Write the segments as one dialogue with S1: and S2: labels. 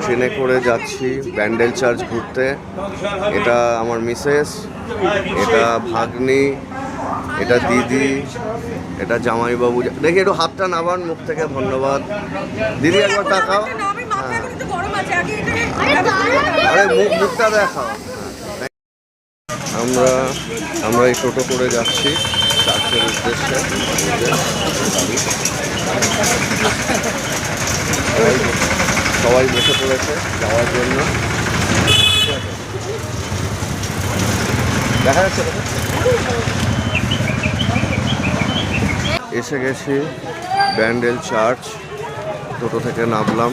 S1: ট্রেনে করে যাচ্ছি ব্যান্ডেল চার্চ ঘুরতে। এটা আমার মিসেস, এটা ভাগ্নি, এটা দিদি, এটা জামাইবাবু। দেখি একটু হাতটা নামান মুখ থেকে। ধন্যবাদ দিদি, একবার তাকাও। আরে মুখটা দেখাও। আমরা এই টোটো করে যাচ্ছি চার্চের উদ্দেশ্যে। সবাই বসে পড়েছে যাওয়ার জন্য। দেখা যাচ্ছে এসে গেছি ব্যান্ডেল চার্চ। টোটো থেকে নামলাম।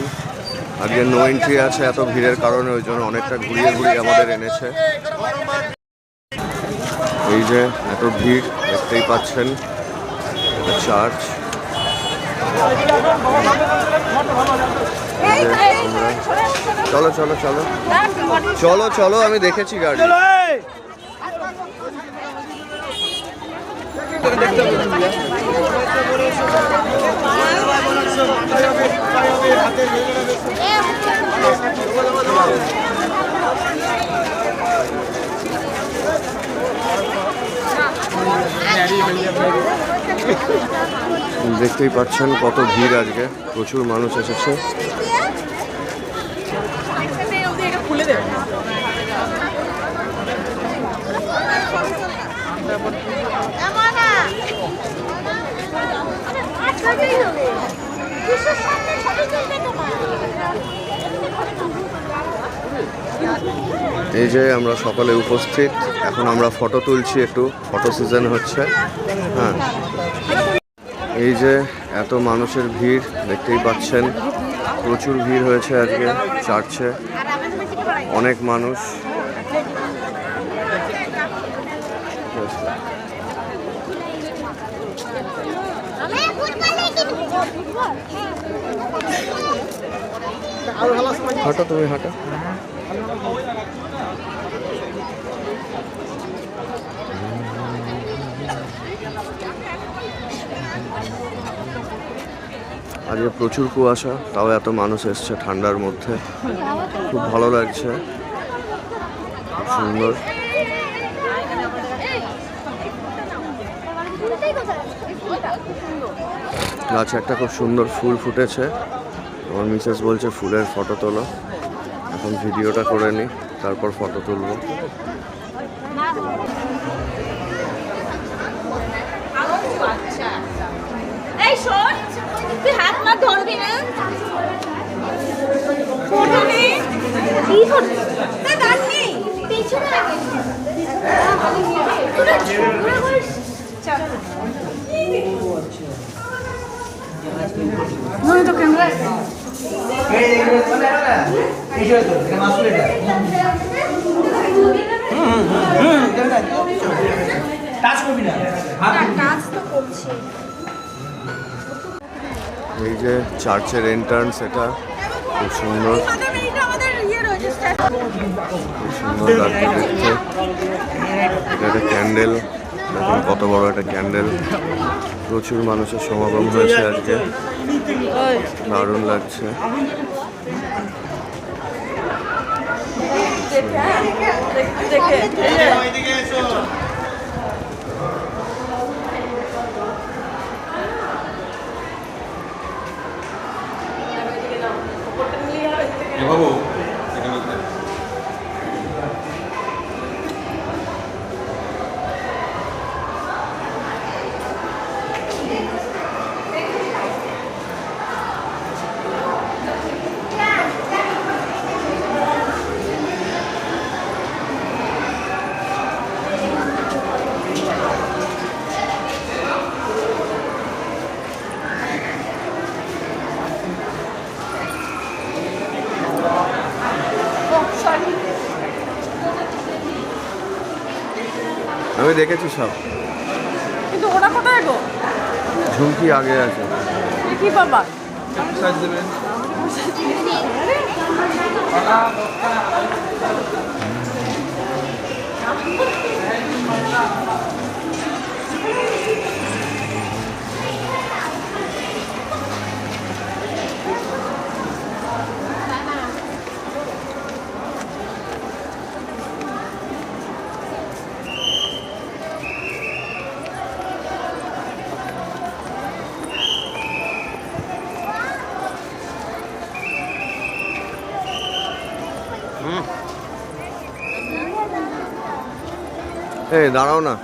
S1: আজকে নো এন্ট্রি আছে এত ভিড়ের কারণে, ওই জন্য অনেকটা ঘুরিয়ে ঘুরিয়ে আমাদের এনেছে। এই যে এত ভিড় দেখতেই পাচ্ছেন, এটা চার্চ। চলো চলো চলো চলো চলো, আমি দেখেছি গাড়ি। দেখতেই পাচ্ছেন কত ভিড় আজকে, প্রচুর মানুষ এসেছে। এই যে আমরা সকলে উপস্থিত, এখন আমরা ফটো তুলছি, একটু ফটো সিজন হচ্ছে। হ্যাঁ, এই যে এত মানুষের ভিড় দেখতেই পাচ্ছেন, প্রচুর ভিড় হয়েছে আজকে চার্চে, অনেক মানুষ। হাঁটো তুমি, হাঁটো। আজকে প্রচুর কুয়াশা, তাও এত মানুষ এসছে ঠান্ডার মধ্যে, খুব ভালো লাগছে, খুব সুন্দর। গাছে একটা খুব সুন্দর ফুল ফুটেছে, আমার মিসেস বলছে ফুলের ফটো তোলো। এখন ভিডিওটা করে নিই, তারপর ফটো তুলবো। এই যে চার্চের এন্ট্রান্স, এটা খুব সুন্দর, খুব সুন্দর লাগছে দেখতে। এটা একটা ক্যান্ডেল, দেখুন কত বড় একটা ক্যান্ডেল। প্রচুর মানুষের সমাগম হয়েছে আজকে, দারুণ লাগছে।
S2: বাবু
S1: আমি দেখেছি সব,
S3: কিন্তু ওরা কোথায় গো?
S1: ঝুমকি আগে আছে।
S3: কি বাবা
S2: সাইজ দেবেন?
S1: এই দাঁড়াও না।